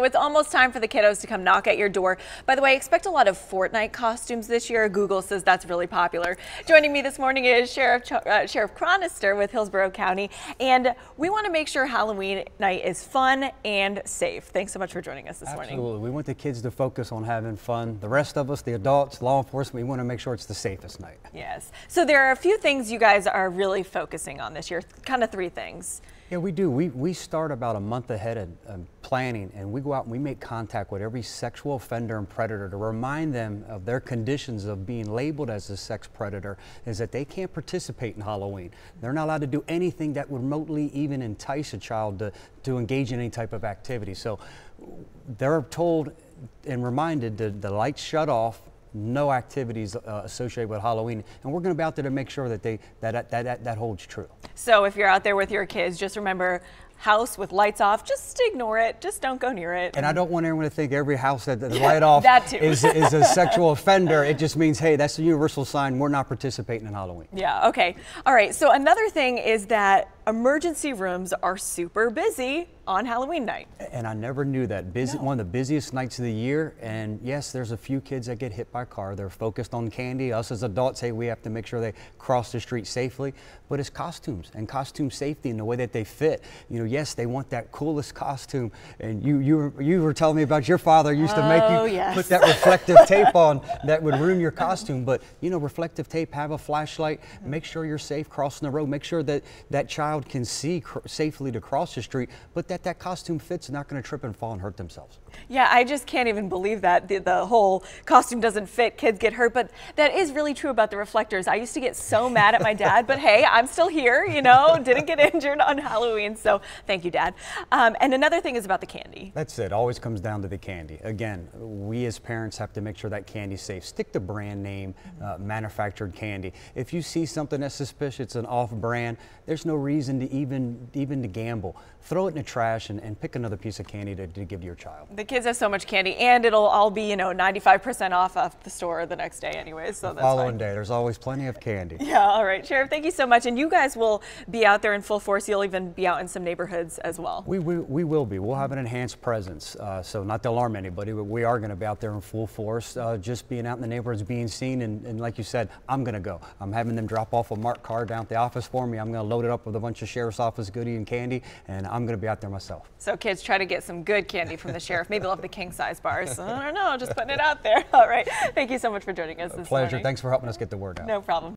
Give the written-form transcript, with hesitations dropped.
So it's almost time for the kiddos to come knock at your door. By the way, expect a lot of Fortnite costumes this year. Google says that's really popular. Joining me this morning is Sheriff Chronister with Hillsborough County, and we want to make sure Halloween night is fun and safe. Thanks so much for joining us this morning. Absolutely. We want the kids to focus on having fun. The rest of us, the adults, law enforcement, we want to make sure it's the safest night. Yes. So there are a few things you guys are really focusing on this year, kind of 3 things. Yeah, we do. We start about a month ahead of planning, and we go out and we make contact with every sexual offender and predator to remind them of their conditions of being labeled as a sex predator, is that they can't participate in Halloween. They're not allowed to do anything that would remotely even entice a child to engage in any type of activity. So they're told and reminded that the lights shut off, no activities associated with Halloween, and we're going to be out there to make sure that that holds true. So if you're out there with your kids, just remember, house with lights off, just ignore it, just don't go near it. And I don't want everyone to think every house that the light off is a sexual offender. It just means, hey, that's the universal sign, we're not participating in Halloween. Yeah, okay. All right, so another thing is that emergency rooms are super busy on Halloween night. And I never knew that. One of the busiest nights of the year, and yes, there's a few kids that get hit by a car. They're focused on candy. Us as adults, hey, we have to make sure they cross the street safely, but it's costumes and costume safety and the way that they fit. You know, yes, they want that coolest costume, and you were telling me about your father used to make you put that reflective tape on that would ruin your costume, but you know, reflective tape, have a flashlight, make sure you're safe crossing the road, make sure that that child can see safely to cross the street, but that costume fits and not going to trip and fall and hurt themselves. Yeah, I just can't even believe that the whole costume doesn't fit, kids get hurt, but that is really true about the reflectors. I used to get so mad at my dad, but hey, I'm still here, you know, didn't get injured on Halloween, so thank you, Dad. And another thing is about the candy. That's it, always comes down to the candy. Again, we as parents have to make sure that candy's safe. Stick to brand name, manufactured candy. If you see something that's suspicious, an off-brand, there's no reason to even to gamble. Throw it in the trash and pick another piece of candy to give to your child. The kids have so much candy, and it'll all be, you know, 95% off the store the next day anyways, so that's following day, there's always plenty of candy. Yeah, all right, Sheriff, thank you so much. And you guys will be out there in full force. You'll even be out in some neighborhoods as well. We will be. We'll have an enhanced presence, so not to alarm anybody, but we are going to be out there in full force, just being out in the neighborhoods, being seen, and like you said, I'm going to go. I'm having them drop off a marked car down at the office for me. I'm going to load it up with a bunch of sheriff's office goodie and candy, and I'm going to be out there myself. So kids, try to get some good candy from the sheriff. Maybe they'll have the king-size bars. I don't know, just putting it out there. All right. Thank you so much for joining us this morning. Pleasure. Thanks for helping us get the word out. No problem.